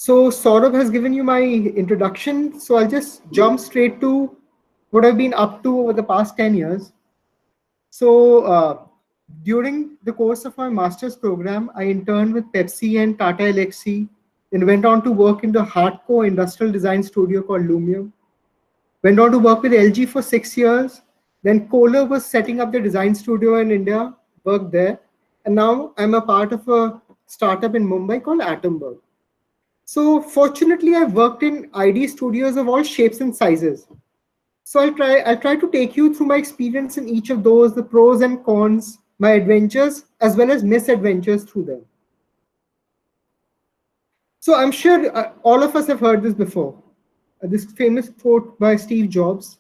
So Saurabh has given you my introduction, so I'll just jump straight to what I've been up to over the past 10 years. So during the course of my master's program, I interned with Pepsi and Tata Elxsi, then went on to work in the hardcore industrial design studio called Lumium. Went on to work with LG for 6 years. Then Kohler was setting up the design studio in India, worked there. And now I'm a part of a startup in Mumbai called Atomberg. So fortunately, I've worked in ID studios of all shapes and sizes. So I'll try to take you through my experience in each of those, the pros and cons, my adventures, as well as misadventures through them. So I'm sure all of us have heard this before. This famous quote by Steve Jobs.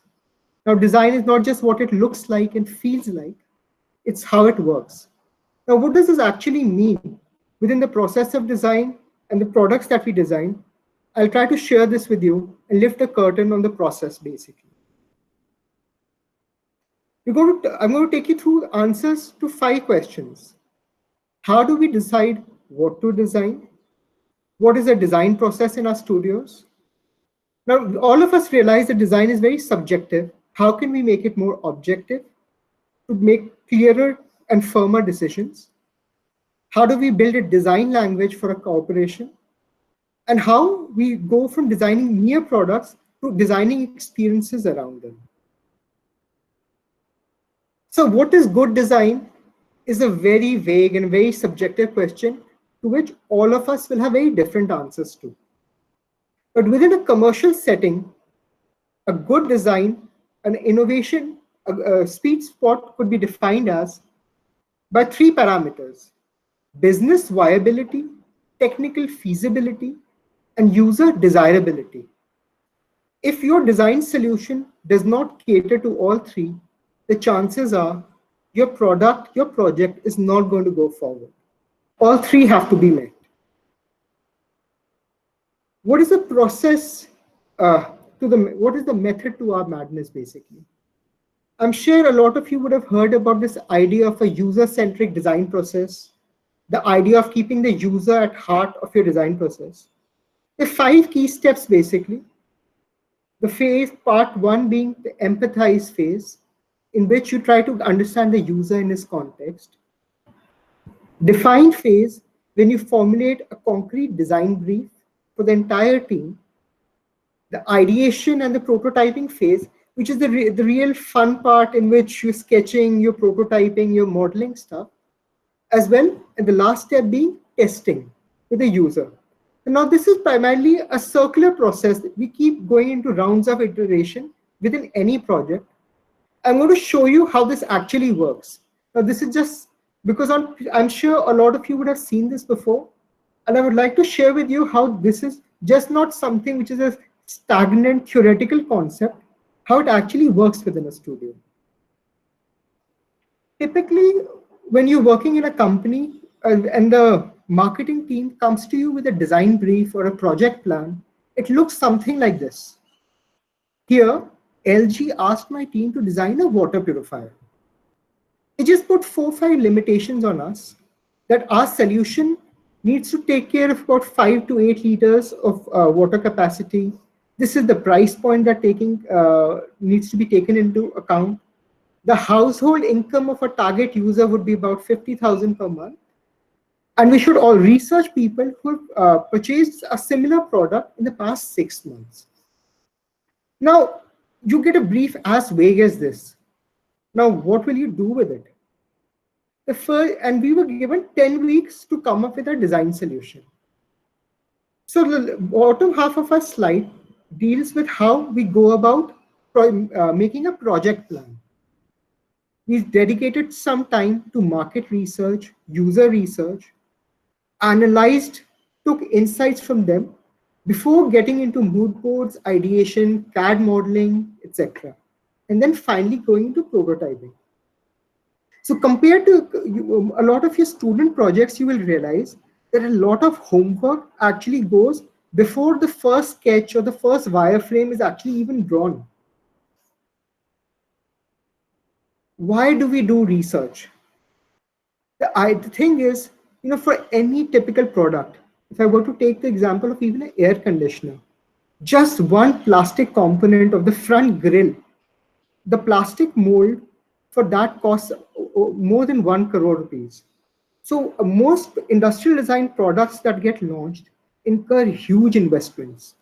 Now, design is not just what it looks like and feels like, it's how it works. Now, what does this actually mean within the process of design and the products that we design? I'll try to share this with you and lift the curtain on the process, basically. I'm going to take you through answers to 5 questions. How do we decide what to design? What is the design process in our studios? Now, all of us realize that design is very subjective. How can we make it more objective to make clearer and firmer decisions? How do we build a design language for a corporation? And how we go from designing mere products to designing experiences around them. So what is good design is a very vague and very subjective question to which all of us will have very different answers to. But within a commercial setting, a good design, an innovation, a sweet spot could be defined as by 3 parameters: business viability, technical feasibility, and user desirability. If your design solution does not cater to all 3, the chances are your product, your project is not going to go forward. All 3 have to be met. What is the process what is the method to our madness, basically? I'm sure a lot of you would have heard about this idea of a user-centric design process, the idea of keeping the user at heart of your design process. There are 5 key steps, basically. The phase, part 1 being the empathize phase, in which you try to understand the user in his context. Define phase, when you formulate a concrete design brief for the entire team. The ideation and the prototyping phase, which is the real fun part in which you're sketching, you're prototyping, you're modeling stuff, as well. And the last step being testing with the user. And now this is primarily a circular process. We keep going into rounds of iteration within any project. I'm going to show you how this actually works. Now this is just because I'm sure a lot of you would have seen this before. And I would like to share with you how this is just not something which is a stagnant theoretical concept, how it actually works within a studio. Typically, when you're working in a company and the marketing team comes to you with a design brief or a project plan, it looks something like this. Here, LG asked my team to design a water purifier. They just put 4 or 5 limitations on us that our solution needs to take care of about 5 to 8 liters of water capacity. This is the price point that needs to be taken into account. The household income of a target user would be about 50,000 per month. And we should all research people who have purchased a similar product in the past 6 months. Now, you get a brief as vague as this. Now, what will you do with it? And we were given 10 weeks to come up with a design solution. So the bottom half of our slide deals with how we go about making a project plan. We dedicated some time to market research, user research, analyzed, took insights from them before getting into mood boards, ideation, CAD modeling, etc. And then finally going into prototyping. So compared to a lot of your student projects, you will realize that a lot of homework actually goes before the first sketch or the first wireframe is actually even drawn. Why do we do research? The thing is, for any typical product, if I were to take the example of even an air conditioner, just one plastic component of the front grill, the plastic mold for that costs more than 1 crore rupees. So most industrial design products that get launched incur huge investments.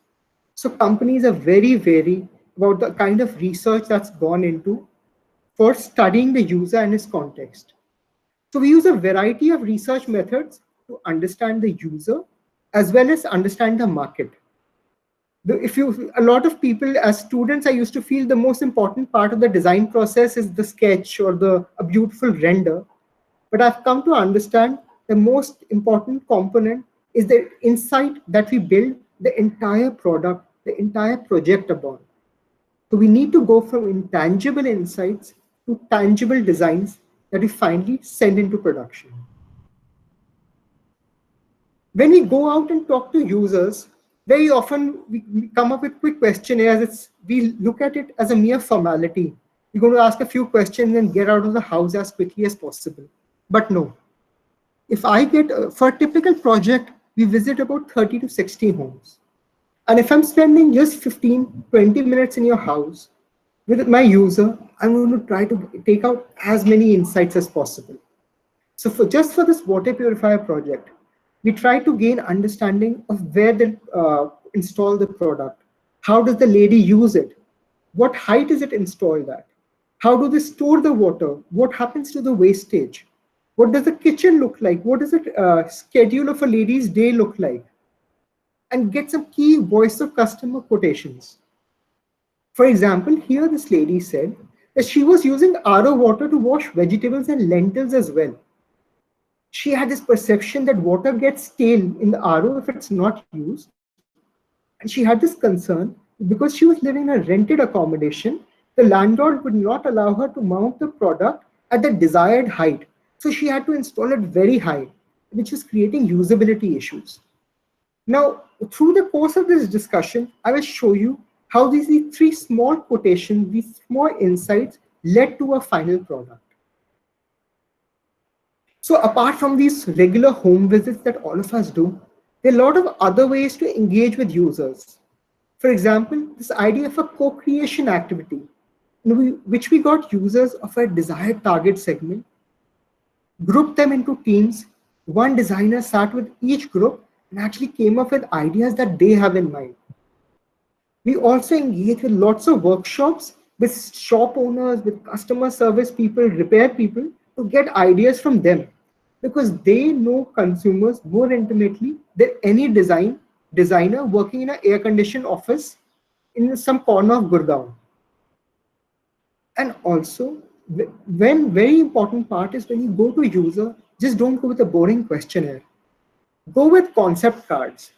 So companies are very wary about the kind of research that's gone into for studying the user and his context. So we use a variety of research methods to understand the user as well as understand the market. A lot of people as students, I used to feel the most important part of the design process is the sketch or a beautiful render. But I've come to understand the most important component is the insight that we build the entire product, the entire project upon. So we need to go from intangible insights to tangible designs that we finally send into production. When we go out and talk to users, very often we come up with quick questionnaires. We look at it as a mere formality. We're going to ask a few questions and get out of the house as quickly as possible. But no, if I get, for a typical project, we visit about 30 to 60 homes. And if I'm spending just 15, 20 minutes in your house with my user, I'm going to try to take out as many insights as possible. So just for this water purifier project, we try to gain understanding of where they install the product. How does the lady use it? What height is it installed at? How do they store the water? What happens to the wastage? What does the kitchen look like? What does the schedule of a lady's day look like? And get some key voice of customer quotations. For example, here this lady said that she was using RO water to wash vegetables and lentils as well. She had this perception that water gets stale in the RO if it's not used. And she had this concern because she was living in a rented accommodation, the landlord would not allow her to mount the product at the desired height. So she had to install it very high, which is creating usability issues. Now, through the course of this discussion, I will show you how these three small quotations, these small insights led to a final product. So apart from these regular home visits that all of us do, there are a lot of other ways to engage with users. For example, this idea of a co-creation activity, in which we got users of a desired target segment, grouped them into teams. One designer sat with each group and actually came up with ideas that they have in mind. We also engage with lots of workshops with shop owners, with customer service people, repair people, to get ideas from them, because they know consumers more intimately than any designer working in an air-conditioned office in some corner of Gurgaon. And also, very important part is when you go to a user, just don't go with a boring questionnaire. Go with concept cards.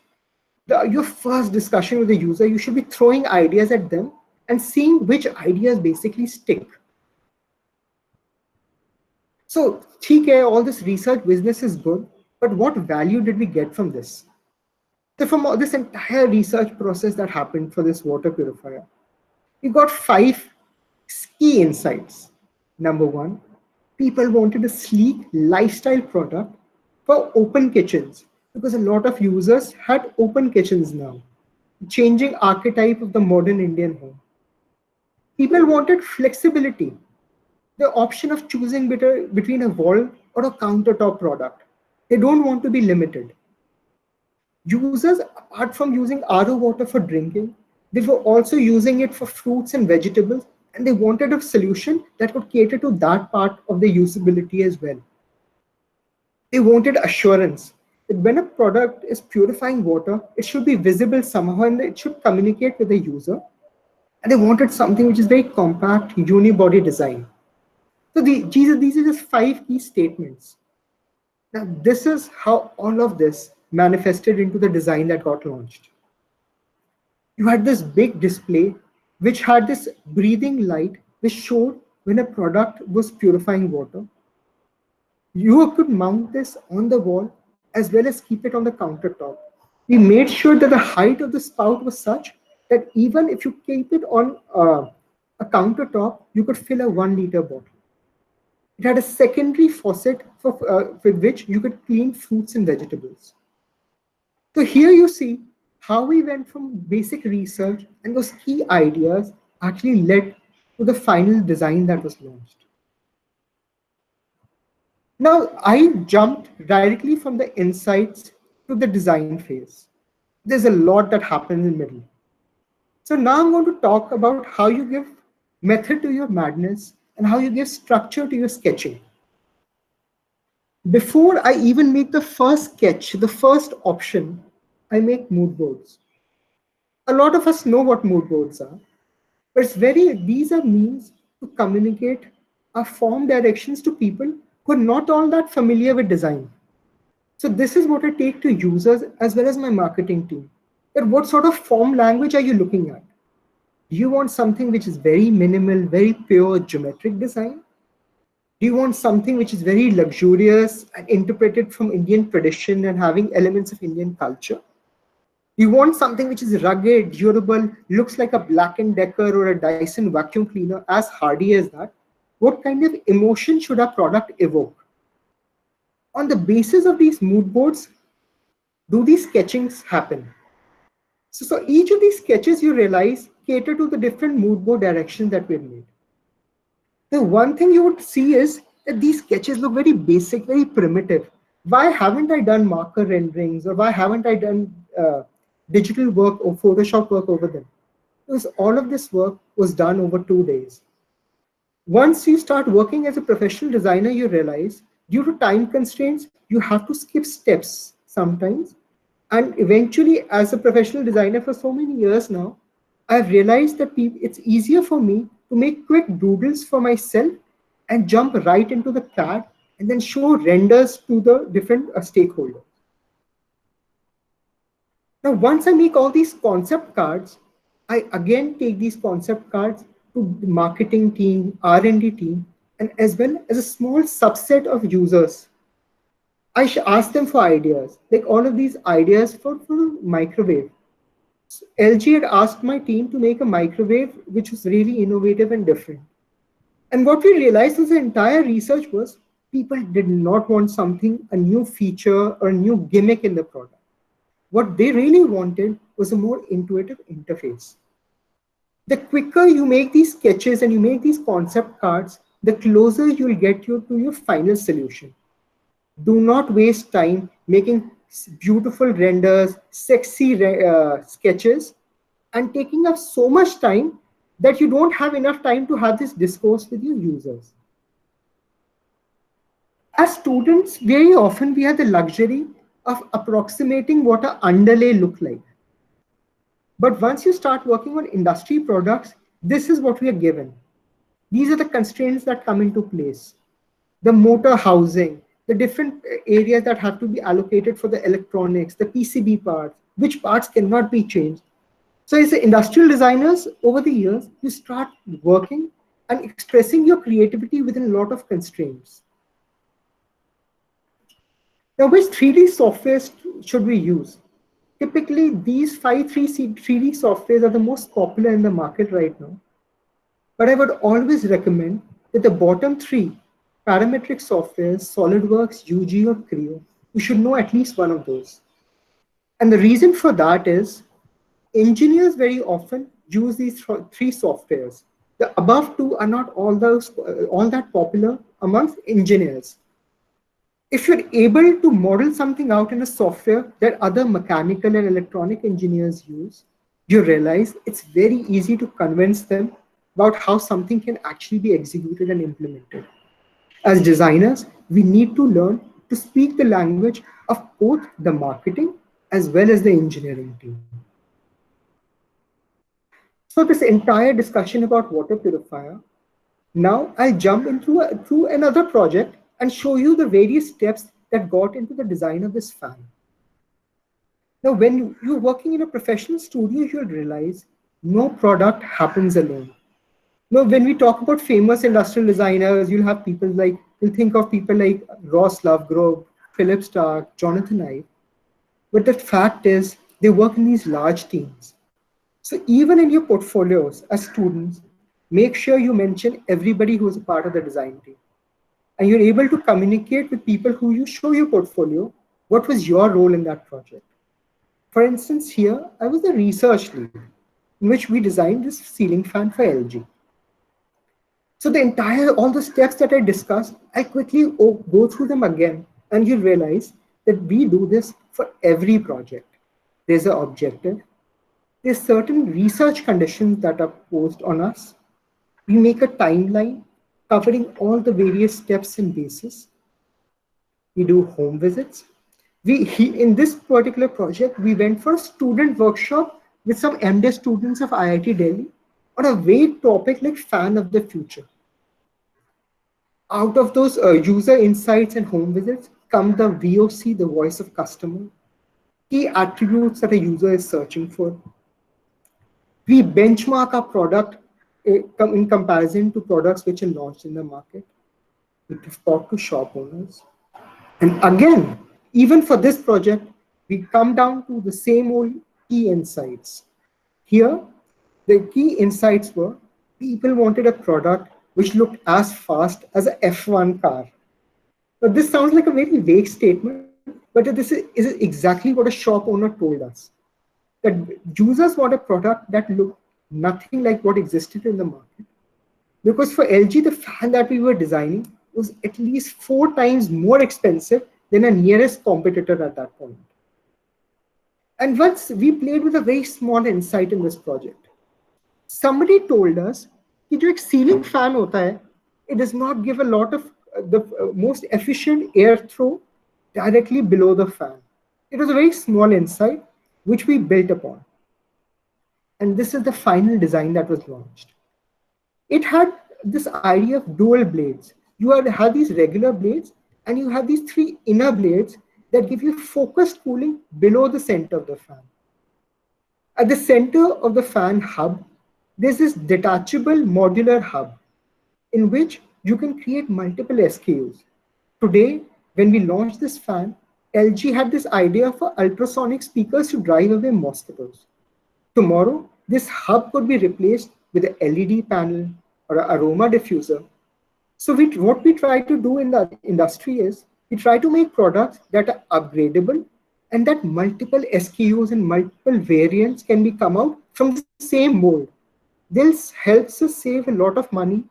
Your first discussion with the user, you should be throwing ideas at them and seeing which ideas basically stick. So, all this research business is good, but what value did we get from this? So from all this entire research process that happened for this water purifier, we got 5 key insights. Number 1, people wanted a sleek lifestyle product for open kitchens, because a lot of users had open kitchens now, changing archetype of the modern Indian home. People wanted flexibility, the option of choosing between a wall or a countertop product. They don't want to be limited. Users, apart from using RO water for drinking, they were also using it for fruits and vegetables, and they wanted a solution that could cater to that part of the usability as well. They wanted assurance that when a product is purifying water, it should be visible somehow and it should communicate with the user. And they wanted something which is very compact, unibody design. So these are just 5 key statements. Now, this is how all of this manifested into the design that got launched. You had this big display which had this breathing light which showed when a product was purifying water. You could mount this on the wall as well as keep it on the countertop. We made sure that the height of the spout was such that even if you keep it on a countertop, you could fill a 1-liter bottle. It had a secondary faucet with which you could clean fruits and vegetables. So here you see how we went from basic research and those key ideas actually led to the final design that was launched. Now, I jumped directly from the insights to the design phase. There's a lot that happens in the middle. So now I'm going to talk about how you give method to your madness and how you give structure to your sketching. Before I even make the first sketch, the first option, I make mood boards. A lot of us know what mood boards are, but these are means to communicate our form directions to people who are not all that familiar with design. So this is what I take to users as well as my marketing team. That what sort of form language are you looking at? Do you want something which is very minimal, very pure geometric design? Do you want something which is very luxurious and interpreted from Indian tradition and having elements of Indian culture? You want something which is rugged, durable, looks like a Black & Decker or a Dyson vacuum cleaner, as hardy as that? What kind of emotion should our product evoke? On the basis of these mood boards, do these sketchings happen? So each of these sketches, you realize, cater to the different mood board directions that we've made. The one thing you would see is that these sketches look very basic, very primitive. Why haven't I done marker renderings, or why haven't I done digital work or Photoshop work over them? Because all of this work was done over 2 days. Once you start working as a professional designer, you realize due to time constraints, you have to skip steps sometimes. And eventually, as a professional designer for so many years now, I've realized that it's easier for me to make quick doodles for myself and jump right into the CAD and then show renders to the different stakeholders. Now, once I make all these concept cards, I again take these concept cards to the marketing team, R&D team, and as well as a small subset of users. I should ask them for ideas, like all of these ideas for microwave. So LG had asked my team to make a microwave which was really innovative and different. And what we realized was the entire research was people did not want something, a new feature or a new gimmick in the product. What they really wanted was a more intuitive interface. The quicker you make these sketches and you make these concept cards, the closer you'll get to your final solution. Do not waste time making beautiful renders, sexy sketches, and taking up so much time that you don't have enough time to have this discourse with your users. As students, very often we have the luxury of approximating what an underlay look like. But once you start working on industry products, this is what we are given. These are the constraints that come into place. The motor housing, the different areas that have to be allocated for the electronics, the PCB parts, which parts cannot be changed. So as industrial designers, over the years, you start working and expressing your creativity within a lot of constraints. Now, which 3D softwares should we use? Typically, these 3D softwares are the most popular in the market right now. But I would always recommend that the bottom three parametric softwares, SolidWorks, UG, or Creo, you should know at least one of those. And the reason for that is engineers very often use these three softwares. The above two are not all that popular amongst engineers. If you're able to model something out in a software that other mechanical and electronic engineers use, you realize it's very easy to convince them about how something can actually be executed and implemented. As designers, we need to learn to speak the language of both the marketing as well as the engineering team. So this entire discussion about water purifier, now I'll jump into another project and show you the various steps that got into the design of this fan. Now, when you're working in a professional studio, you'll realize no product happens alone. Now, when we talk about famous industrial designers, you'll think of people like Ross Lovegrove, Philip Stark, Jonathan Ive. But the fact is, they work in these large teams. So even in your portfolios as students, make sure you mention everybody who is a part of the design team. And you're able to communicate with people who you show your portfolio, what was your role in that project. For instance, here I was the research lead in which we designed this ceiling fan for LG. So all the steps that I discussed, I quickly go through them again, and you realize that we do this for every project. There's an objective. There's certain research conditions that are posed on us. We make a timeline covering all the various steps and bases. We do home visits. In this particular project, we went for a student workshop with some MD students of IIT Delhi on a vague topic like fan of the future. Out of those user insights and home visits come the VOC, the voice of customer, key attributes that a user is searching for. We benchmark our product in comparison to products which are launched in the market. We talk to shop owners. And again, even for this project, we come down to the same old key insights. Here, the key insights were people wanted a product which looked as fast as an F1 car. But this sounds like a very vague statement, but this is exactly what a shop owner told us. That users want a product that looked nothing like what existed in the market. Because for LG, the fan that we were designing was at least 4 times more expensive than a nearest competitor at that point. And once we played with a very small insight in this project. Somebody told us that जो एक ceiling fan होता है, it does not give a lot of the most efficient airflow directly below the fan. It was a very small insight which we built upon. And this is the final design that was launched. It had this idea of dual blades. You have these regular blades and you have these 3 inner blades that give you focused cooling below the center of the fan. At the center of the fan hub, there's this detachable modular hub in which you can create multiple SKUs. Today, when we launched this fan, LG had this idea for ultrasonic speakers to drive away mosquitoes. Tomorrow, this hub could be replaced with an LED panel or an aroma diffuser. So what we try to do in the industry is we try to make products that are upgradable and that multiple SKUs and multiple variants can be come out from the same mold. This helps us save a lot of money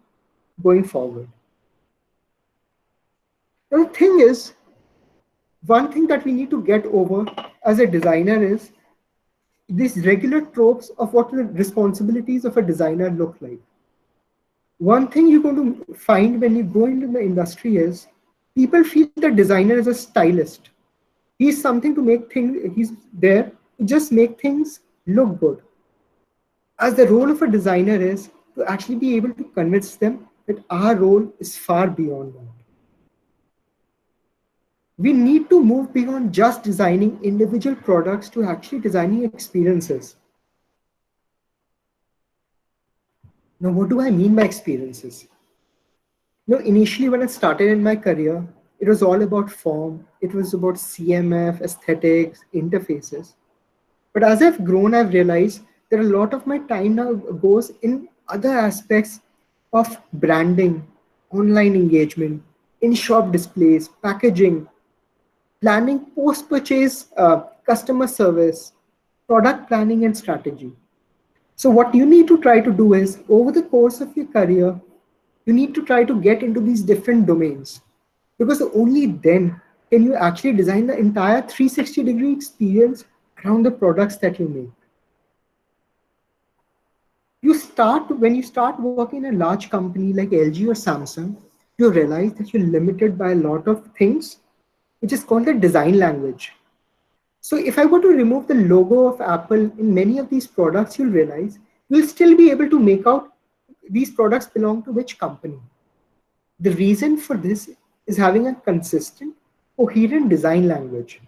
going forward. The thing is, one thing that we need to get over as a designer is these regular tropes of what the responsibilities of a designer look like. One thing you're going to find when you go into the industry is people feel the designer is a stylist. He's something to make things, he's there to just make things look good. As the role of a designer is to actually be able to convince them that our role is far beyond that. We need to move beyond just designing individual products to actually designing experiences. Now, what do I mean by experiences? Initially when I started in my career, it was all about form. It was about CMF, aesthetics, interfaces. But as I've grown, I've realized that a lot of my time now goes in other aspects of branding, online engagement, in-shop displays, packaging, planning post-purchase customer service, product planning and strategy. So what you need to try to do is, over the course of your career, you need to try to get into these different domains, because only then can you actually design the entire 360-degree experience around the products that you make. When you start working in a large company like LG or Samsung, you realize that you're limited by a lot of things, which is called the design language. So if I were to remove the logo of Apple in many of these products, you'll realize you'll still be able to make out these products belong to which company. The reason for this is having a consistent, coherent design language.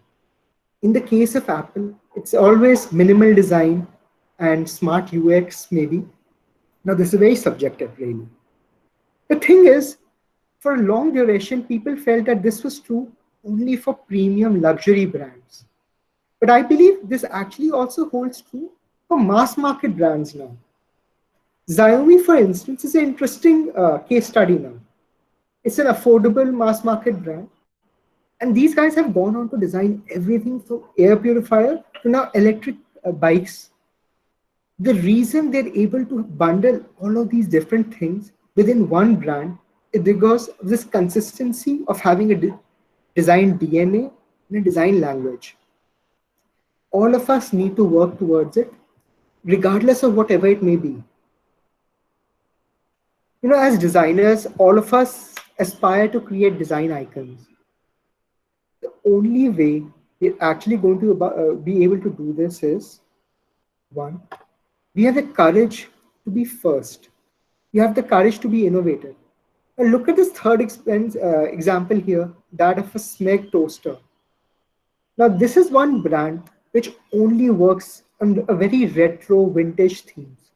In the case of Apple, it's always minimal design and smart UX maybe. Now this is very subjective really. The thing is, for a long duration, people felt that this was true only for premium luxury brands. But I believe this actually also holds true for mass market brands now. Xiaomi, for instance, is an interesting case study now. It's an affordable mass market brand. And these guys have gone on to design everything from air purifier to now electric bikes. The reason they're able to bundle all of these different things within one brand is because of this consistency of having a design DNA and a design language. All of us need to work towards it, regardless of whatever it may be. As designers, all of us aspire to create design icons. The only way we're actually going to be able to do this is one, we have the courage to be first. We have the courage to be innovative. And look at this third example here, that of a Smeg toaster. Now, this is one brand which only works on a very retro vintage themes.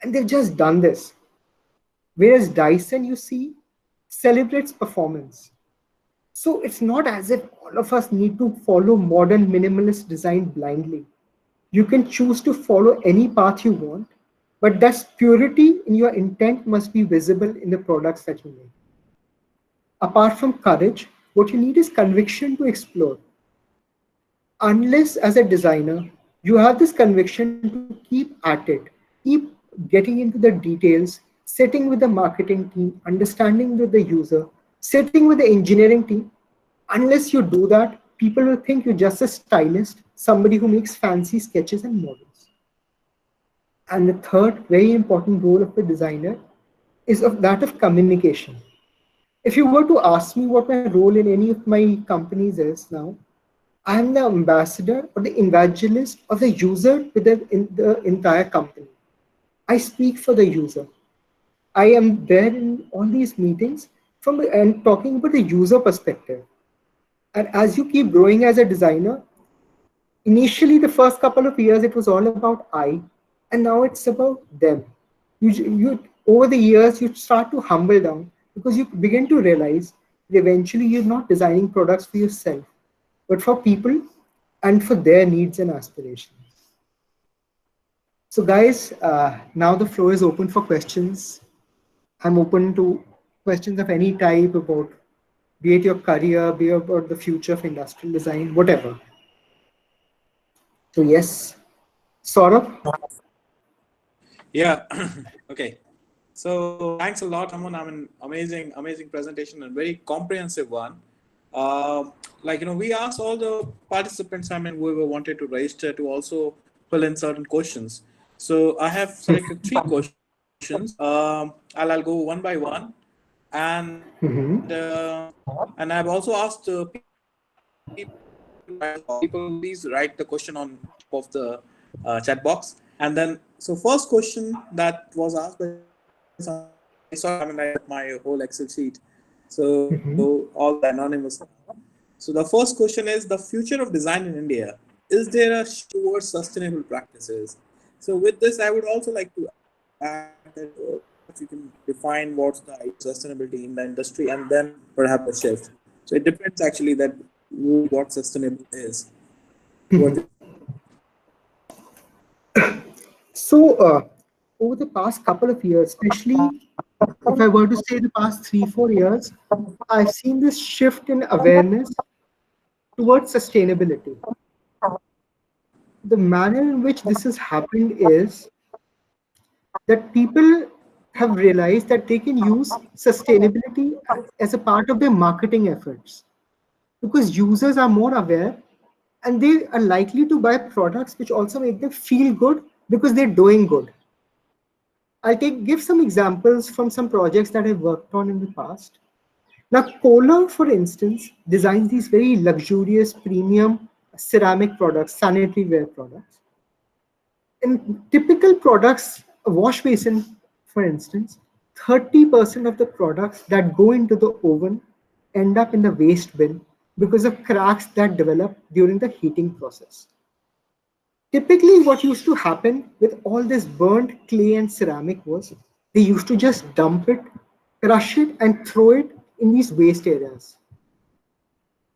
And they've just done this. Whereas Dyson, you see, celebrates performance. So it's not as if all of us need to follow modern minimalist design blindly. You can choose to follow any path you want, but that purity in your intent must be visible in the products that you make. Apart from courage, what you need is conviction to explore. Unless, as a designer, you have this conviction to keep at it, keep getting into the details, sitting with the marketing team, understanding with the user, sitting with the engineering team, unless you do that, people will think you're just a stylist, somebody who makes fancy sketches and models. And the third very important role of a designer is of that of communication. If you were to ask me what my role in any of my companies is now, I am the ambassador or the evangelist of the user within the entire company. I speak for the user. I am there in all these meetings and talking about the user perspective. And as you keep growing as a designer, initially the first couple of years it was all about I, and now it's about them. You over the years you start to humble down because you begin to realize that eventually you're not designing products for yourself, but for people and for their needs and aspirations. So guys, now the floor is open for questions. I'm open to questions of any type about, be it your career, be it about the future of industrial design, whatever. So yes, Saurabh. Yeah. Okay. So thanks a lot, Aman. I mean, amazing presentation and very comprehensive one. We asked all the participants, I mean, whoever wanted to register to also fill in certain questions. So I have selected 3 questions. I'll go one by one, and and I've also asked people please write the question on top of the chat box. And then, so first question that was asked by some, I mean, I have my whole Excel sheet, so all the anonymous. So the first question is the future of design in India. Is there a shift towards sustainable practices? So with this, I would also like to add that if you can define what's the sustainability in the industry, and then perhaps a shift. So it depends actually that what sustainable is. So over the past couple of years, especially if I were to say the past 3-4 years, I've seen this shift in awareness towards sustainability. The manner in which this has happened is that people have realized that they can use sustainability as a part of their marketing efforts, because users are more aware and they are likely to buy products which also make them feel good because they're doing good. I'll give some examples from some projects that I've worked on in the past. Now, Kohler, for instance, designs these very luxurious premium ceramic products, sanitary ware products. In typical products, a wash basin, for instance, 30% of the products that go into the oven end up in the waste bin because of cracks that develop during the heating process. Typically, what used to happen with all this burnt clay and ceramic was they used to just dump it, crush it, and throw it in these waste areas.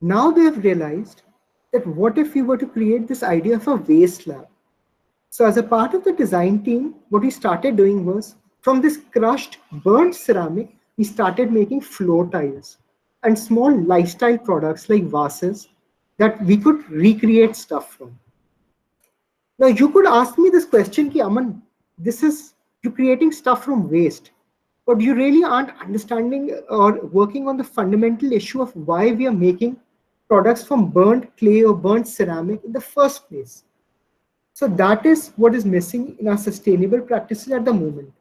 Now they have realized that what if we were to create this idea of a waste lab? So as a part of the design team, what we started doing was from this crushed, burnt ceramic, we started making floor tiles. and small lifestyle products like vases that we could recreate stuff from. Now you could ask me this question, ki Aman, this is you creating stuff from waste, but you really aren't understanding or working on the fundamental issue of why we are making products from burnt clay or burnt ceramic in the first place. So that is what is missing in our sustainable practices at the moment.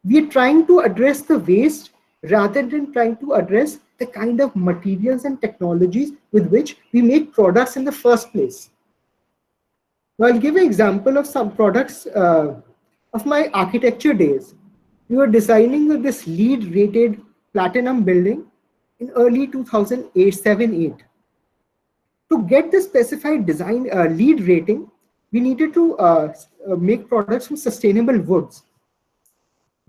We are trying to address the waste rather than trying to address the kind of materials and technologies with which we make products in the first place. Now, I'll give an example of some products of my architecture days. We were designing this LEED rated platinum building in early 2008, 7, 8. To get the specified design LEED rating, we needed to make products from sustainable woods.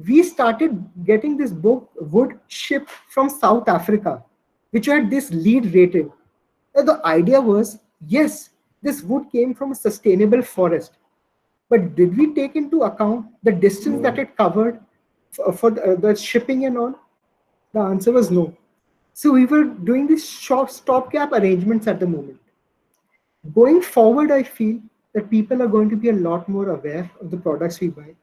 We started getting this wood shipped from South Africa, which had this LEED rating. And the idea was, yes, this wood came from a sustainable forest. But did we take into account the distance that it covered for the shipping and all? The answer was no. So we were doing these short stopgap arrangements at the moment. Going forward, I feel that people are going to be a lot more aware of the products we buy.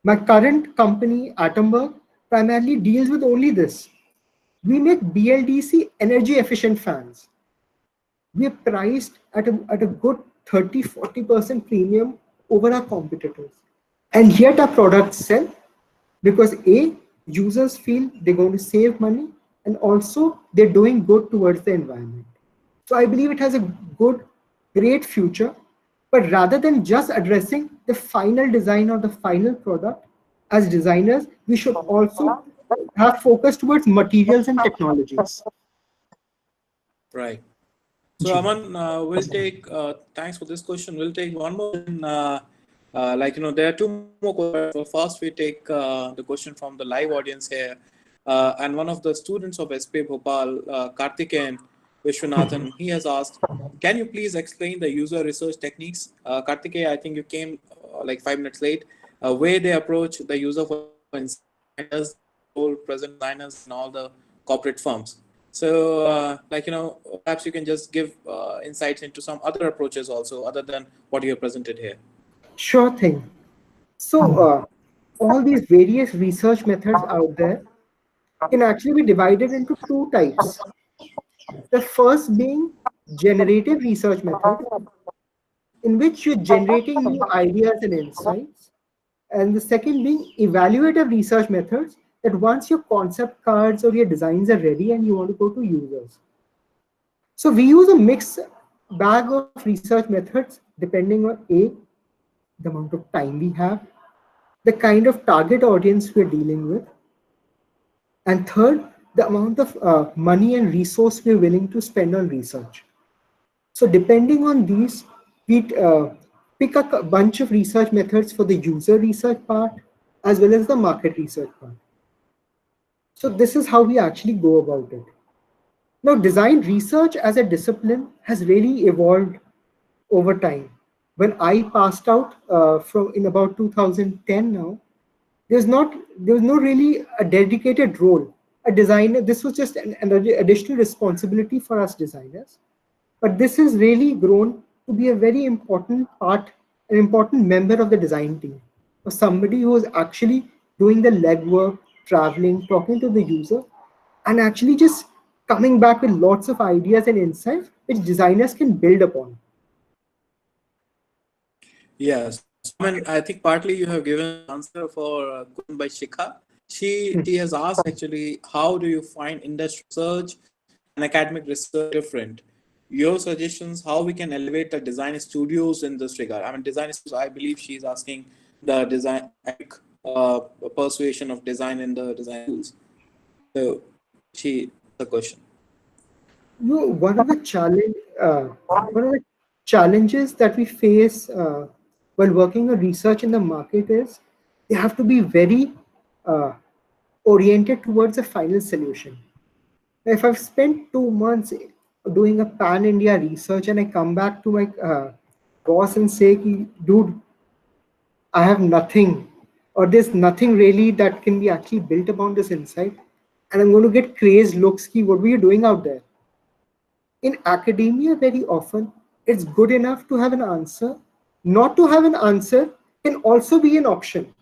My current company, Atomberg, primarily deals with only this. We make BLDC energy efficient fans. We are priced at a good 30-40% premium over our competitors. And yet our products sell because A, users feel they're going to save money, and also they're doing good towards the environment. So I believe it has a great future. But rather than just addressing the final design or the final product, as designers, we should also have focus towards materials and technologies. Right. So Aman, we'll take, thanks for this question. We'll take one more. There are two more questions. First, we take the question from the live audience here. And one of the students of SP Bhopal, Karthikeyan Vishwanathan, he has asked, can you please explain the user research techniques? Karthikeyan, I think you came like 5 minutes late, where they approach the user for designers, present designers and all the corporate firms. So, perhaps you can just give insights into some other approaches also, other than what you have presented here. Sure thing. So, all these various research methods out there can actually be divided into two types. The first being generative research method, in which you're generating new ideas and insights. And the second being evaluative research methods, that once your concept cards or your designs are ready and you want to go to users. So we use a mixed bag of research methods depending on A, the amount of time we have, the kind of target audience we're dealing with, and third, the amount of money and resource we're willing to spend on research. So depending on these, we pick a bunch of research methods for the user research part as well as the market research part. So this is how we actually go about it. Now, design research as a discipline has really evolved over time. When I passed out from in about 2010 now, there was no really a dedicated role. A designer, this was just an additional responsibility for us designers. But this has really grown to be a very important part, an important member of the design team, or somebody who is actually doing the legwork, traveling, talking to the user, and actually just coming back with lots of ideas and insights which designers can build upon. Yes. I think partly you have given an answer for question by Shikha. She has asked actually, how do you find industry research and academic research different? Your suggestions, how we can elevate the design studios in this regard. I mean, design studios, I believe she's asking the design persuasion of design in the design schools. So the question. One of the challenges that we face while working on research in the market is they have to be very oriented towards a final solution. If I've spent 2 months doing a pan-India research and I come back to my boss and say, dude, I have nothing, or there's nothing really that can be actually built upon this insight, and I'm going to get crazed looks. Ki, what were you doing out there? In academia, very often, it's good enough to have an answer. Not to have an answer can also be an option.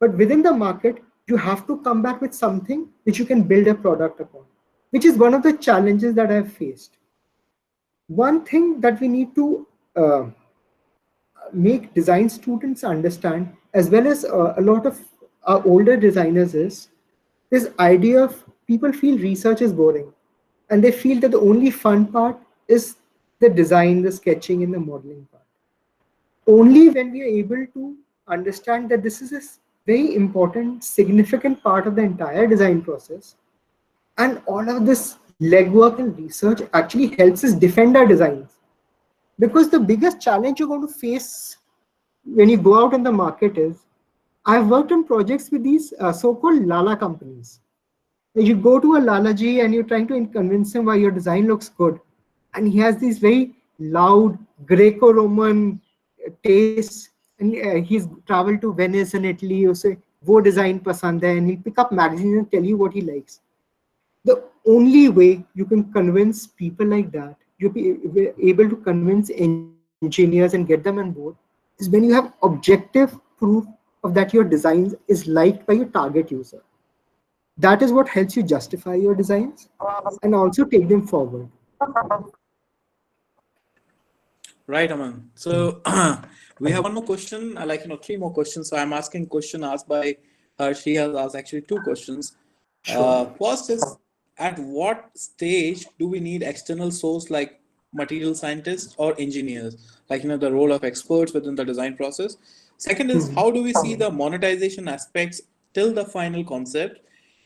But within the market, you have to come back with something which you can build a product upon, which is one of the challenges that I've faced. One thing that we need to make design students understand, as well as a lot of our older designers, is this idea of people feel research is boring, and they feel that the only fun part is the design, the sketching, and the modeling part. Only when we are able to understand that this is a very important, significant part of the entire design process, and all of this legwork and research actually helps us defend our designs. Because the biggest challenge you're going to face when you go out in the market is, I've worked on projects with these so-called Lala companies. You go to a Lalaji and you're trying to convince him why your design looks good. And he has these very loud Greco-Roman tastes. And he's traveled to Venice and Italy. You say, wo design pasand hai, and he'll pick up magazines and tell you what he likes. The only way you can convince people like that, you'll be able to convince engineers and get them on board, is when you have objective proof of that your designs is liked by your target user. That is what helps you justify your designs and also take them forward. Right, Aman. So we have one more question, like, three more questions. So I'm asking question asked by her. She has asked actually two questions. First is, at what stage do we need external source like material scientists or engineers, like, the role of experts within the design process? Second is, how do we see the monetization aspects till the final concept?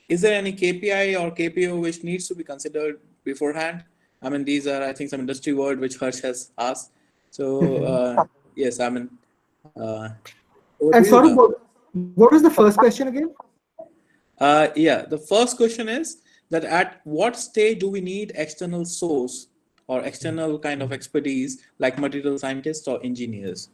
Is there any KPI or KPO which needs to be considered beforehand? I mean, these are, I think, some industry word which Harsh has asked. So yes, I mean. And sorry, what was the first question again? Yeah, the first question is that at what stage do we need external source or external kind of expertise like material scientists or engineers?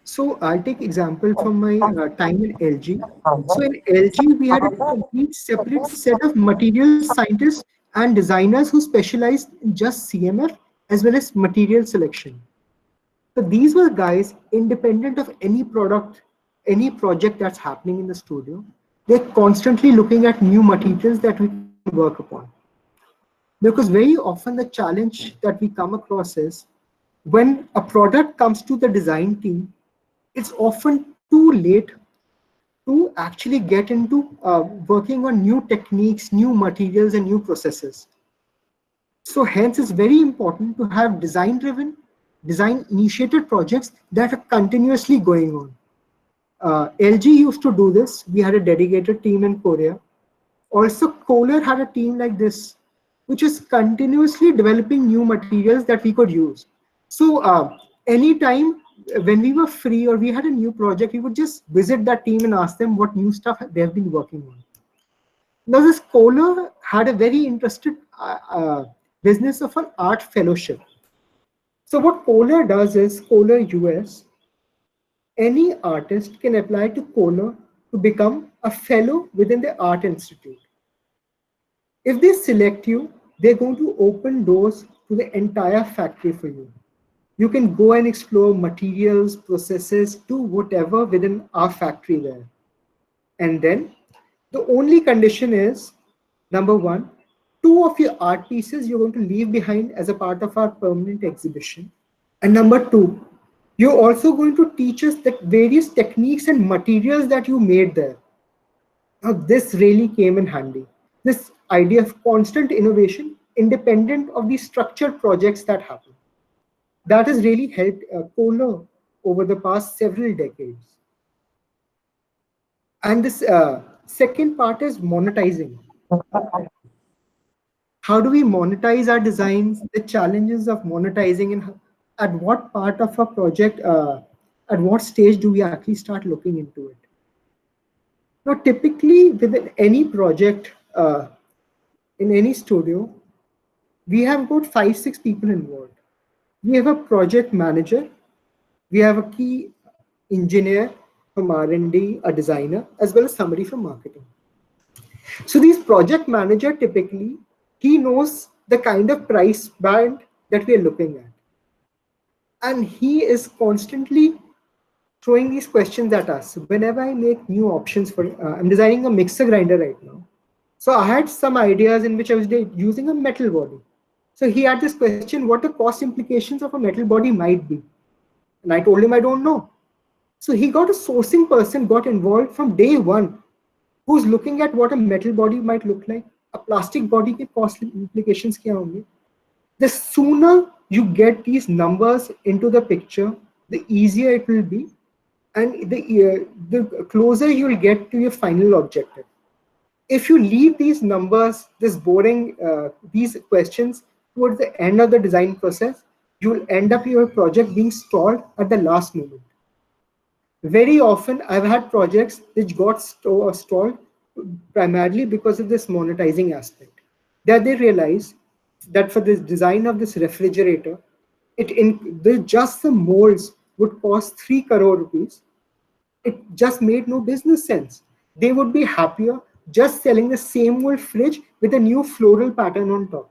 So I'll take example from my time in LG. So in LG, we had a complete separate set of material scientists and designers who specialized in just CMF as well as material selection. So these were guys independent of any product, any project that's happening in the studio. They're constantly looking at new materials that we can work upon. Because very often the challenge that we come across is, when a product comes to the design team, it's often too late to actually get into working on new techniques, new materials, and new processes. So hence, it's very important to have design-driven, design-initiated projects that are continuously going on. LG used to do this. We had a dedicated team in Korea. Also, Kohler had a team like this, which is continuously developing new materials that we could use. So anytime when we were free or we had a new project, we would just visit that team and ask them what new stuff they have been working on. Now, this Kohler had a very interested business of an art fellowship. So what Kohler does is, Kohler US, any artist can apply to Kohler to become a fellow within the Art Institute. If they select you, they're going to open doors to the entire factory for you. You can go and explore materials, processes, do whatever within our factory there. And then the only condition is, number one, 2 of your art pieces you're going to leave behind as a part of our permanent exhibition. And number 2, you're also going to teach us the various techniques and materials that you made there. Now, this really came in handy. This idea of constant innovation, independent of the structured projects that happen. That has really helped Kohler over the past several decades. And this second part is monetizing. How do we monetize our designs, the challenges of monetizing, and at what part of a project, at what stage do we actually start looking into it? Now, typically within any project, in any studio, we have about 5-6 people involved. We have a project manager, we have a key engineer from R&D, a designer, as well as somebody from marketing. So these project manager, typically, he knows the kind of price band that we are looking at. And he is constantly throwing these questions at us. Whenever I make new options for, I'm designing a mixer grinder right now. So I had some ideas in which I was using a metal body. So he had this question, what the cost implications of a metal body might be. And I told him, I don't know. So he got a sourcing person, got involved from day one, who's looking at what a metal body might look like, a plastic body के cost implications क्या होंगे. The sooner you get these numbers into the picture, the easier it will be, and the closer you'll get to your final objective. If you leave these numbers, this boring, these questions towards the end of the design process, you'll end up your project being stalled at the last moment. Very often, I've had projects which got stalled primarily because of this monetizing aspect. That they realized that for the design of this refrigerator, just the molds would cost 3 crore rupees. It just made no business sense. They would be happier just selling the same old fridge with a new floral pattern on top.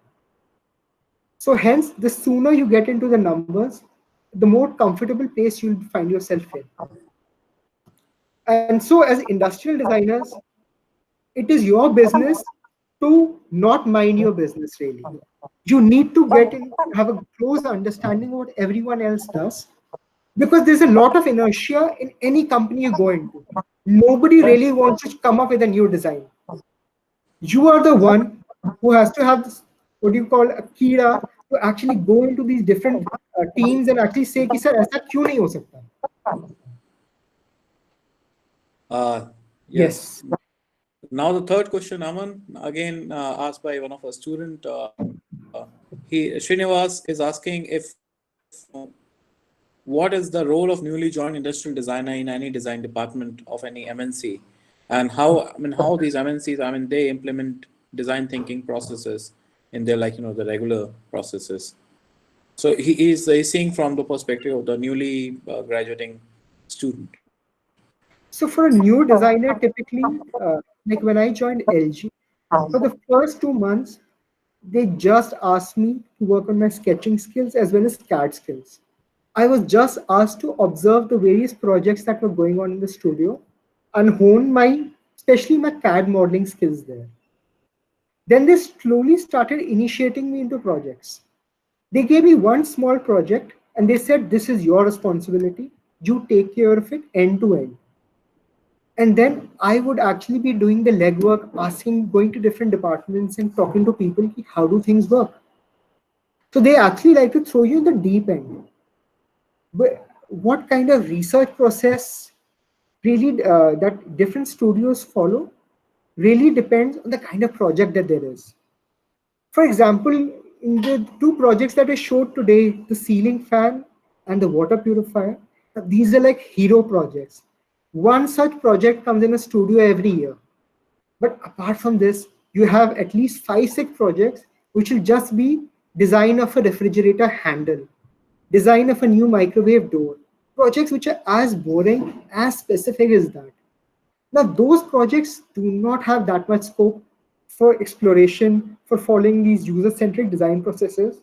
So hence, the sooner you get into the numbers, the more comfortable place you'll find yourself in. And so as industrial designers, it is your business to not mind your business, really. You need to have a close understanding of what everyone else does, because there's a lot of inertia in any company you go into. Nobody really wants to come up with a new design. You are the one who has to have this, what you call a kira, to actually go into these different teams and actually say कि sir ऐसा क्यों नहीं हो सकता. Yes. Now the third question, Aman, again asked by one of our students. Srinivas is asking if what is the role of newly joined industrial designer in any design department of any MNC, and how these MNCs, they implement design thinking processes in their the regular processes. So he's seeing from the perspective of the newly graduating student. So for a new designer, typically, like when I joined LG, for the first 2 months, they just asked me to work on my sketching skills as well as CAD skills. I was just asked to observe the various projects that were going on in the studio and hone especially my CAD modeling skills there. Then they slowly started initiating me into projects. They gave me one small project and they said, this is your responsibility. You take care of it end to end. And then I would actually be doing the legwork, going to different departments and talking to people, how do things work? So they actually like to throw you in the deep end. But what kind of research process really that different studios follow really depends on the kind of project that there is. For example, in the 2 projects that I showed today, the ceiling fan and the water purifier, these are like hero projects. One such project comes in a studio every year. But apart from this, you have at least 5-6 projects which will just be design of a refrigerator handle, design of a new microwave door, projects which are as boring, as specific as that. Now, those projects do not have that much scope for exploration, for following these user-centric design processes.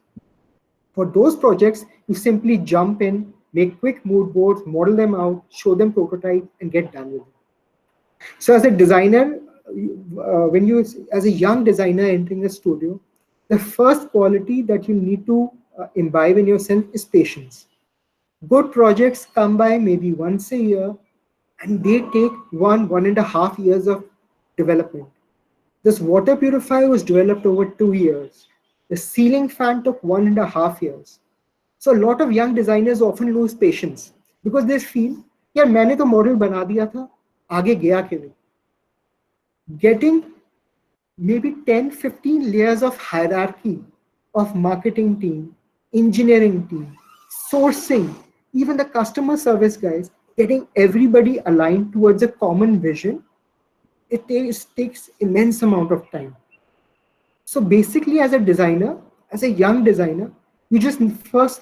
For those projects, you simply jump in, make quick mood boards, model them out, show them prototype, and get done with it. So as a designer, as a young designer entering the studio, the first quality that you need to imbibe in yourself is patience. Good projects come by maybe once a year, and they take 1.5 years of development. This water purifier was developed over 2 years. The ceiling fan took 1.5 years. So a lot of young designers often lose patience because they feel, yeah, मैंने तो model बना दिया था, आगे गया क्यों नहीं? Getting maybe 10-15 layers of hierarchy of marketing team, engineering team, sourcing, even the customer service guys, getting everybody aligned towards a common vision, it takes immense amount of time. So basically, as a designer, as a young designer, you just the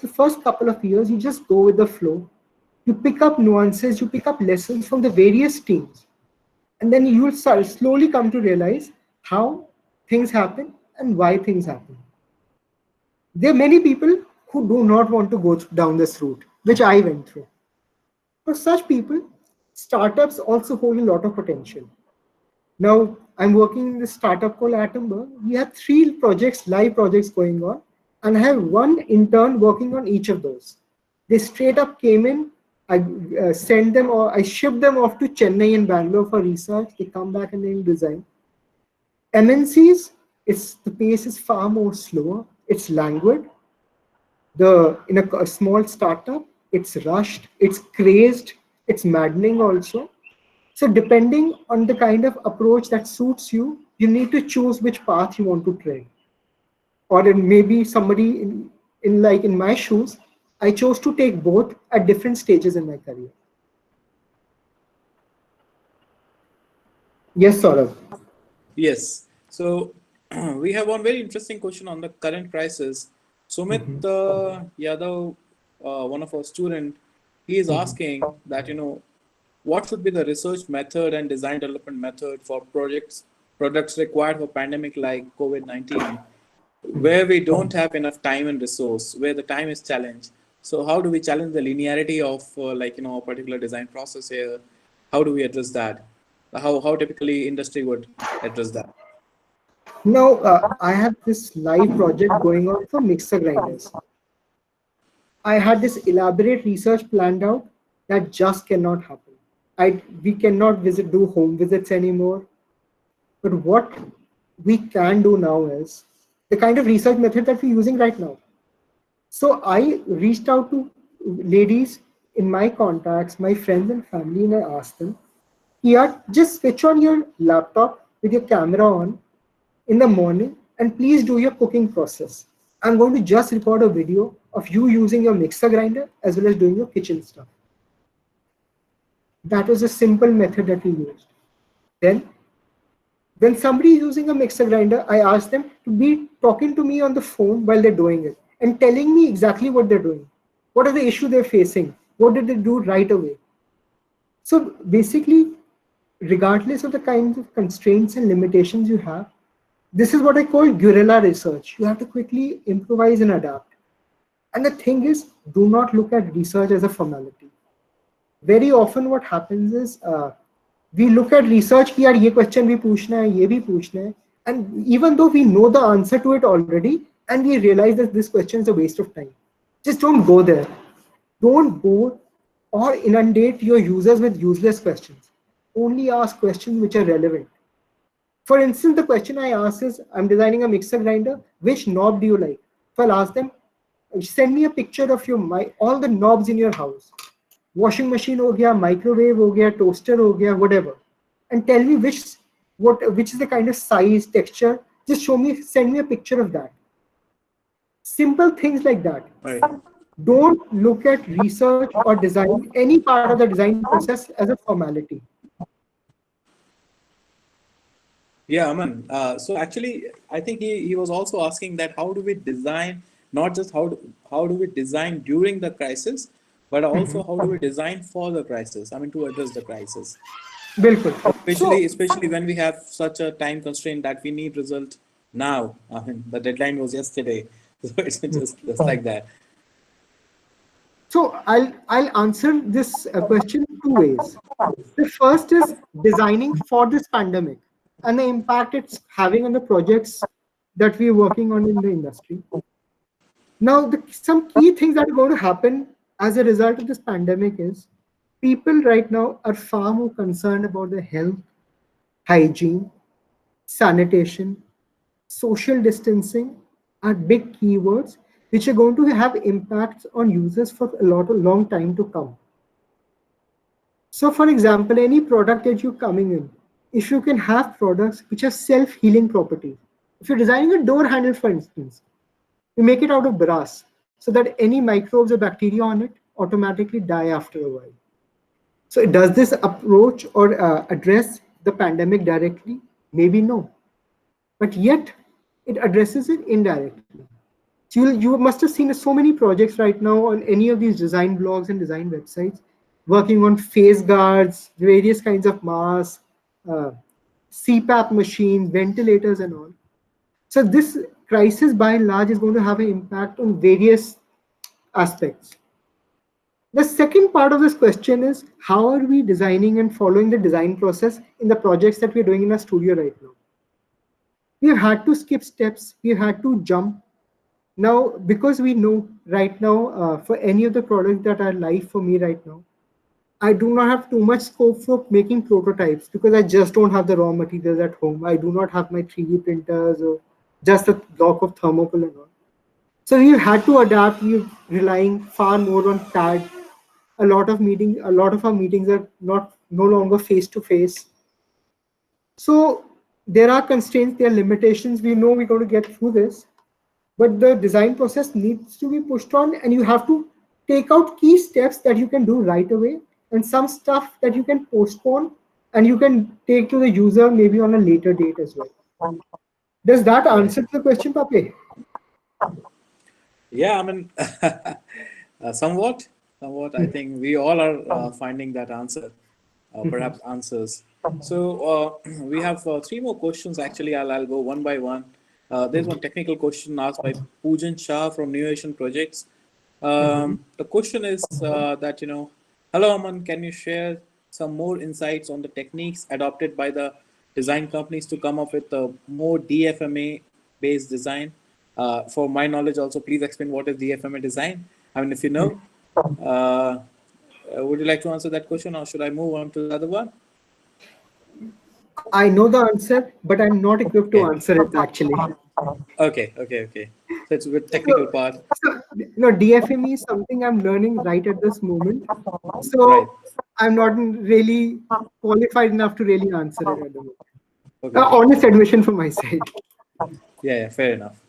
first couple of years, you just go with the flow. You pick up nuances, you pick up lessons from the various teams. And then you will slowly come to realize how things happen and why things happen. There are many people who do not want to go down this route, which I went through. For such people, startups also hold a lot of potential. Now, I'm working in this startup called Atomberg. We have 3 projects, live projects going on, and I have one intern working on each of those. They straight up came in, I sent them or I shipped them off to Chennai and Bangalore for research. They come back and they design. MNCs, the pace is far more slower. It's languid. In a small startup, it's rushed, it's crazed, it's maddening also. So depending on the kind of approach that suits you, you need to choose which path you want to tread. Or maybe somebody in my shoes, I chose to take both at different stages in my career. Yes, Saurabh. Yes. So we have one very interesting question on the current crisis. Sumit Yadav, one of our student, he is asking that, what should be the research method and design development method for products required for pandemic like COVID-19, where we don't have enough time and resource, where the time is challenged. So how do we challenge the linearity of a particular design process here? How do we address that? How typically industry would address that? Now, I have this live project going on for mixer grinders. I had this elaborate research planned out that just cannot happen. We cannot do home visits anymore. But what we can do now is the kind of research method that we're using right now. So I reached out to ladies in my contacts, my friends and family, and I asked them, yeah, just switch on your laptop with your camera on in the morning and please do your cooking process. I'm going to just record a video of you using your mixer grinder as well as doing your kitchen stuff. That was a simple method that we used. Then, when somebody is using a mixer grinder, I asked them to be talking to me on the phone while they're doing it and telling me exactly what they're doing. What are the issues they're facing? What did they do right away? So basically, regardless of the kinds of constraints and limitations you have, this is what I call guerrilla research. You have to quickly improvise and adapt. And the thing is, do not look at research as a formality. Very often what happens is, we look at research, कि यार ये question भी पूछना है, ये भी पूछना है, and even though we know the answer to it already, and we realize that this question is a waste of time, just don't go there. Don't go or inundate your users with useless questions. Only ask questions which are relevant. For instance, the question I ask is, I'm designing a mixer grinder. Which knob do you like? So I'll ask them, send me a picture of all the knobs in your house. Washing machine ho gaya, microwave ho gaya, toaster ho gaya, whatever. And tell me which is the kind of size, texture. Just send me a picture of that. Simple things like that. Right. Don't look at research or design, any part of the design process as a formality. Yeah, Aman. So actually, I think he was also asking that how do we design, not just how do we design during the crisis, but also how do we design for the crisis? I mean, to address the crisis. Bilkul. Especially when we have such a time constraint that we need result now. I mean, the deadline was yesterday, so it's just like that. So I'll answer this question 2 ways. The first is designing for this pandemic and the impact it's having on the projects that we're working on in the industry. Now, some key things that are going to happen as a result of this pandemic is people right now are far more concerned about their health, hygiene, sanitation, social distancing are big keywords which are going to have impacts on users for a long time to come. So for example, any product that you're coming in, if you can have products which have self-healing properties, if you're designing a door handle, for instance, you make it out of brass so that any microbes or bacteria on it automatically die after a while. So does this approach or address the pandemic directly? Maybe no. But yet it addresses it indirectly. So you must have seen so many projects right now on any of these design blogs and design websites working on face guards, various kinds of masks, CPAP machines, ventilators and all. So this crisis by and large is going to have an impact on various aspects. The second part of this question is, how are we designing and following the design process in the projects that we're doing in our studio right now? We've had to skip steps, we've had to jump. Now, because we know right now, for any of the products that are live for me right now, I do not have too much scope for making prototypes because I just don't have the raw materials at home. I do not have my 3D printers or just a block of thermocol and all. So we had to adapt. We're relying far more on CAD. A lot of our meetings are no longer face to face. So there are constraints, there are limitations. We know we're going to get through this, but the design process needs to be pushed on, and you have to take out key steps that you can do right away, and some stuff that you can postpone and you can take to the user maybe on a later date as well. Does that answer the question, Pape? Yeah, I mean, somewhat. I think we all are finding that answer, perhaps answers. So we have 3 more questions. Actually, I'll go one by one. There's one technical question asked by Poojan Shah from New Asian Projects. The question is that, hello, Aman, can you share some more insights on the techniques adopted by the design companies to come up with a more DFMA-based design? For my knowledge, also, please explain what is DFMA design. I mean, if you know, would you like to answer that question, or should I move on to the other one? I know the answer, but I'm not equipped to answer it actually. Okay. So it's a bit technical part. No, DFME is something I'm learning right at this moment. So I'm not really qualified enough to really answer it at the moment. Okay. Honest admission from my side. Yeah, fair enough.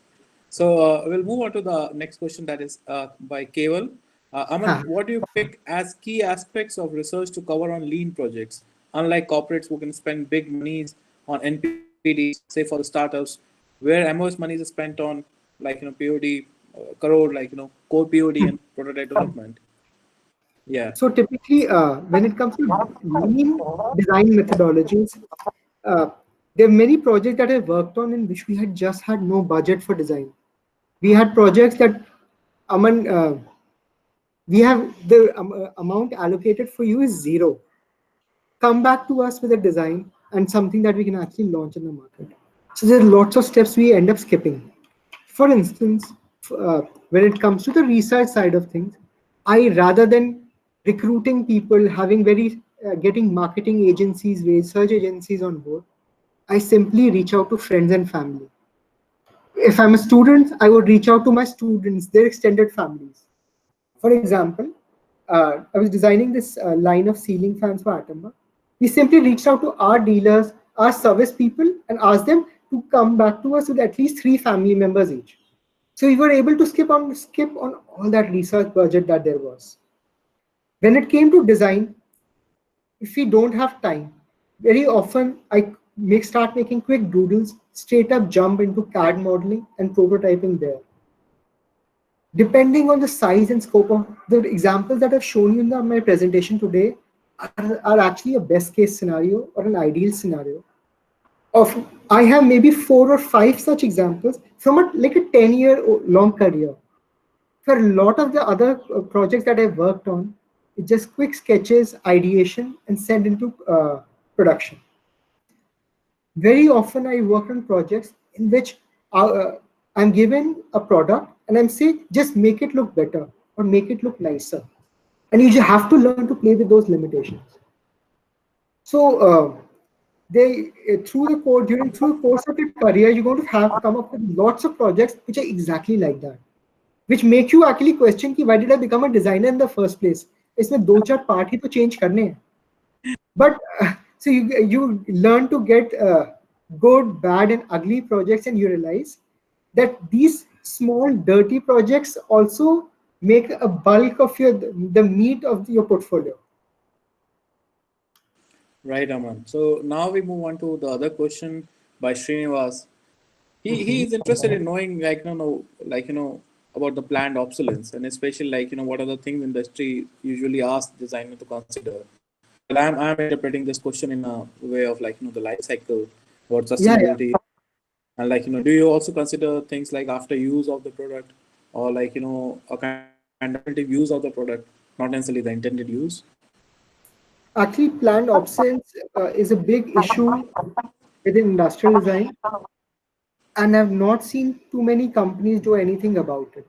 So we'll move on to the next question, that is by Keval. Aman, what do you pick as key aspects of research to cover on lean projects? Unlike corporates who can spend big monies on NPDs, say for the startups, where most money is spent on POD, crore, core POD and prototype development. Yeah. So typically, when it comes to lean design methodologies, there are many projects that I worked on in which we had just had no budget for design. We had projects that, Aman, we have the amount allocated for you is 0. Come back to us with a design and something that we can actually launch in the market. So there are lots of steps we end up skipping. For instance, when it comes to the research side of things, rather than recruiting people, getting marketing agencies, research agencies on board, I simply reach out to friends and family. If I'm a student, I would reach out to my students, their extended families. For example, I was designing this line of ceiling fans for Atamba. We simply reached out to our dealers, our service people, and asked them to come back to us with at least 3 family members each. So we were able to skip on all that research budget that there was. When it came to design, if we don't have time, very often I start making quick doodles, straight up jump into CAD modeling and prototyping there. Depending on the size and scope of the examples that I've shown you in my presentation today are actually a best case scenario or an ideal scenario. I have maybe 4 or 5 such examples from a 10-year long career. For a lot of the other projects that I've worked on, it's just quick sketches, ideation, and send into production. Very often I work on projects in which I'm given a product and I'm saying, just make it look better or make it look nicer. And you just have to learn to play with those limitations. So through the course of your career, you're going to come up with lots of projects which are exactly like that, which make you actually question, why did I become a designer in the first place? इसमें 2-4 part ही तो change करने हैं. But so you learn to get good, bad, and ugly projects, and you realize that these small, dirty projects also make a bulk of the meat of your portfolio. Right, Aman. So now we move on to the other question by Srinivas. He is interested in knowing, about the planned obsolescence, and especially what are the things industry usually asks designer to consider. I'm interpreting this question in a way of like, the life cycle, what Yeah, yeah. sustainability, and like, do you also consider things like after use of the product, or like, a kind of alternative use of the product, not necessarily the intended use? Actually, planned obsolescence is a big issue within industrial design, and I've not seen too many companies do anything about it.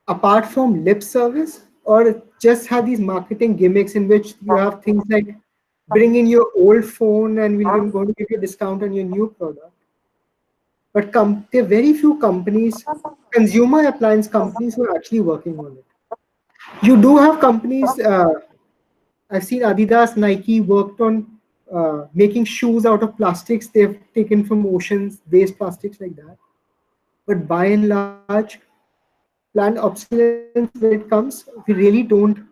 Apart from lip service, or just have these marketing gimmicks in which you have things like bring in your old phone and we're going to give you a discount on your new product. But there are very few companies, consumer appliance companies, who are actually working on it. You do have companies. I've seen Adidas, Nike worked on making shoes out of plastics they've taken from oceans, waste plastics like that. But by and large, planned obsolescence, when it comes, we really don't,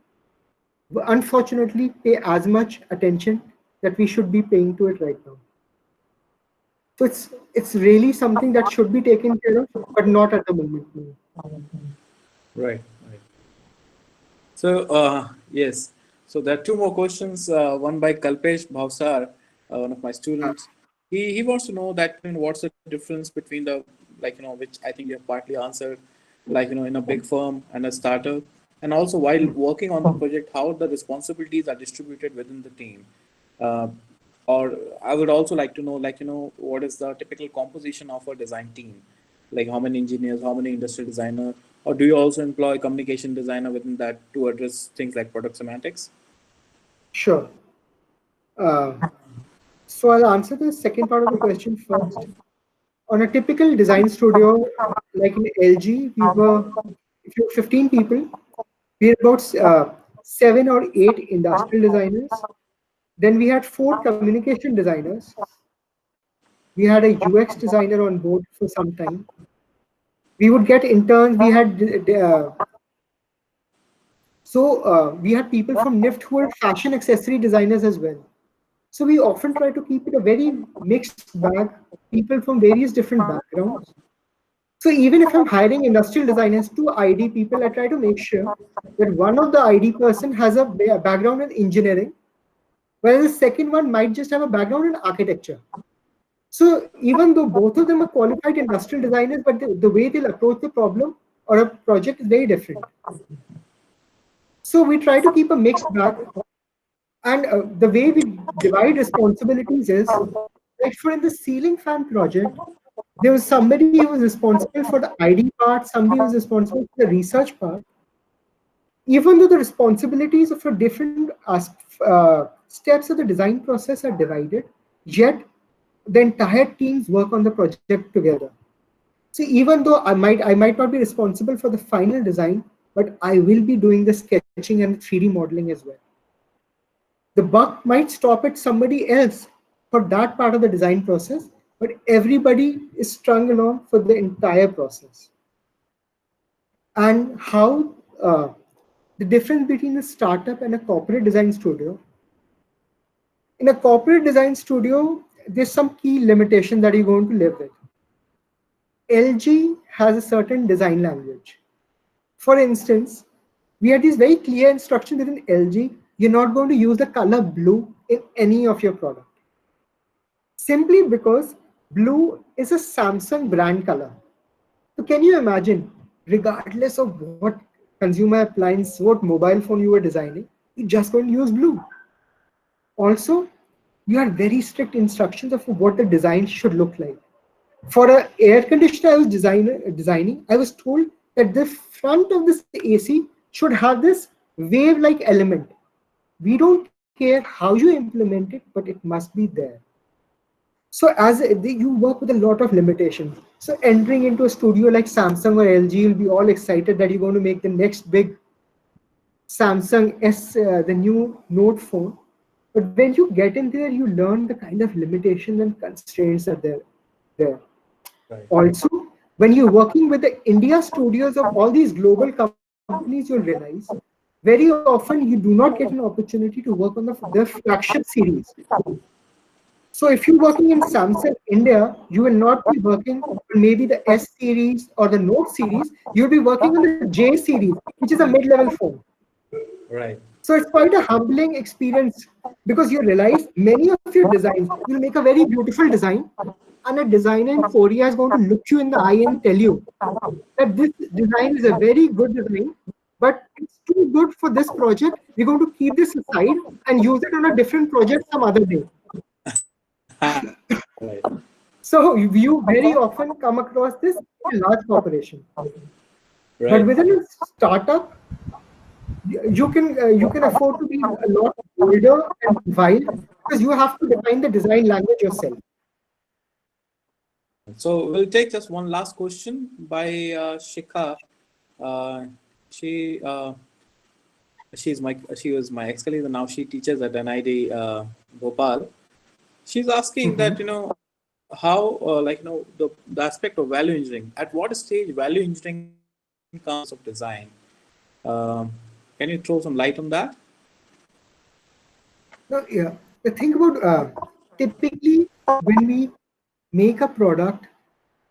unfortunately, pay as much attention that we should be paying to it right now. So it's really something that should be taken care of, but not at the moment. No. Right. Right. So, yes. So there are two more questions. One by Kalpesh Bhavsar, one of my students. He wants to know that, what's the difference between the, like, which I think you have partly answered, like, in a big firm and a startup, and also while working on the project, how the responsibilities are distributed within the team. Uh, or I would also like to know, like, what is the typical composition of a design team? Like how many engineers, how many industrial designers, or do you also employ communication designer within that to address things like product semantics? Sure. Uh, so I'll answer the second part of the question first. On a typical design studio, like in LG, we were, if you 15 people, we had about 7 or 8 industrial designers. Then we had 4 communication designers. We had a UX designer on board for some time. We would get interns. We had people from NIFT who were fashion accessory designers as well. So we often try to keep it a very mixed bag, people from various different backgrounds. So even if I'm hiring industrial designers, 2 ID people, I try to make sure that one of the ID person has a background in engineering, whereas the second one might just have a background in architecture. So even though both of them are qualified industrial designers, but the way they'll approach the problem or a project is very different. So we try to keep a mixed bag. And the way we divide responsibilities is, like for in the ceiling fan project, there was somebody who was responsible for the ID part, somebody who was responsible for the research part. Even though the responsibilities of the different steps of the design process are divided, yet the entire teams work on the project together. So even though I might not be responsible for the final design, but I will be doing the sketching and 3D modeling as well. The buck might stop at somebody else for that part of the design process, but everybody is strung along for the entire process. And how the difference between a startup and a corporate design studio. In a corporate design studio, there's some key limitation that you're going to live with. LG has a certain design language. For instance, we had these very clear instructions within LG. You're not going to use the color blue in any of your product. Simply because blue is a Samsung brand color. So can you imagine, regardless of what consumer appliance, what mobile phone you were designing, you're just going to use blue. Also, you had very strict instructions of what the design should look like. For an air conditioner I was designing, I was told that the front of this AC should have this wave-like element. We don't care how you implement it, but it must be there. So you work with a lot of limitations. So entering into a studio like Samsung or LG, you'll be all excited that you're going to make the next big Samsung the new Note phone. But when you get in there, you learn the kind of limitations and constraints that there. Right. Also, when you're working with the India studios of all these global companies, you'll realize very often you do not get an opportunity to work on the flagship series. So if you're working in Samsung India, you will not be working on maybe the S series or the Note series. You'll be working on the J series, which is a mid-level phone. Right. So it's quite a humbling experience because you realize many of your designs, you'll make a very beautiful design, and a designer in Korea is going to look you in the eye and tell you that this design is a very good design, but it's too good for this project. We're going to keep this aside and use it on a different project some other day. Right. So you very often come across this in a large corporation. But Right. within a startup, you can afford to be a lot older and wild because you have to define the design language yourself. So we'll take just one last question by Shikha. She she was my ex-colleague, and now she teaches at NID Bhopal. She's asking that how the aspect of value engineering. At what stage value engineering comes of design? Can you throw some light on that? No, yeah. The thing about typically when we make a product,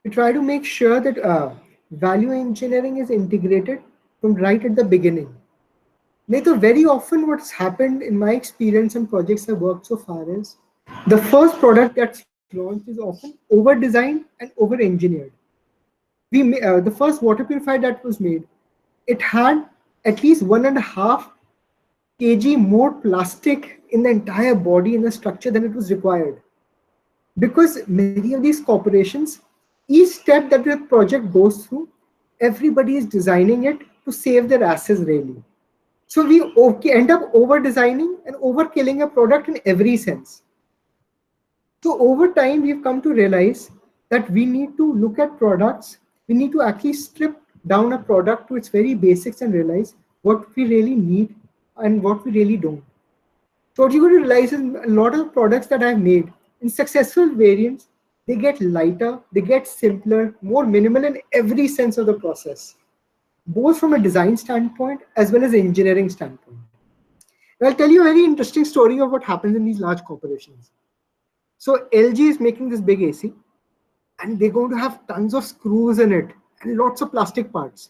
we try to make sure that value engineering is integrated from right at the beginning. Nato, very often what's happened in my experience and projects I've worked so far is the first product that's launched is often over-designed and over-engineered. The first water purifier that was made, it had at least 1.5 kg more plastic in the entire body in the structure than it was required. Because many of these corporations, each step that the project goes through, everybody is designing it to save their asses really. So we end up over-designing and over-killing a product in every sense. So over time, we've come to realize that we need to look at products. We need to actually strip down a product to its very basics and realize what we really need and what we really don't. So what you're going to realize is a lot of products that I've made in successful variants, they get lighter, they get simpler, more minimal in every sense of the process, both from a design standpoint as well as engineering standpoint. And I'll tell you a very interesting story of what happens in these large corporations. So LG is making this big AC, and they're going to have tons of screws in it and lots of plastic parts.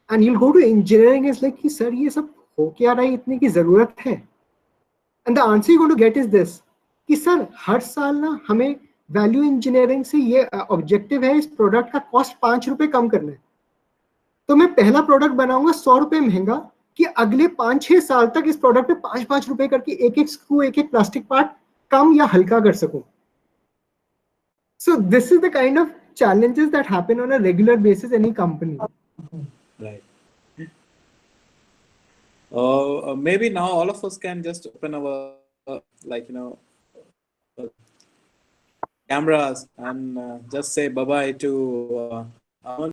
And you'll go to engineering, it's like, sir, ये सब हो क्या रहा है, इतने की जरूरत है? And the answer you're going to get is this, कि सर हर साल ना हमें वैल्यू इंजीनियरिंग से ये ऑब्जेक्टिव है इस प्रोडक्ट का कॉस्ट 5 रुपए कम करना है. तो मैं पहला प्रोडक्ट बनाऊंगा 100 रुपए महंगा कि अगले 5-6 साल तक इस प्रोडक्ट पे 5-5 रुपए करके एक-एक स्क्रू एक-एक प्लास्टिक पार्ट कम या हल्का कर सकूं. So this is the kind of challenges that happen on a regular basis in any company. Right. Maybe now all of us can just open our cameras and just say bye-bye to Aman.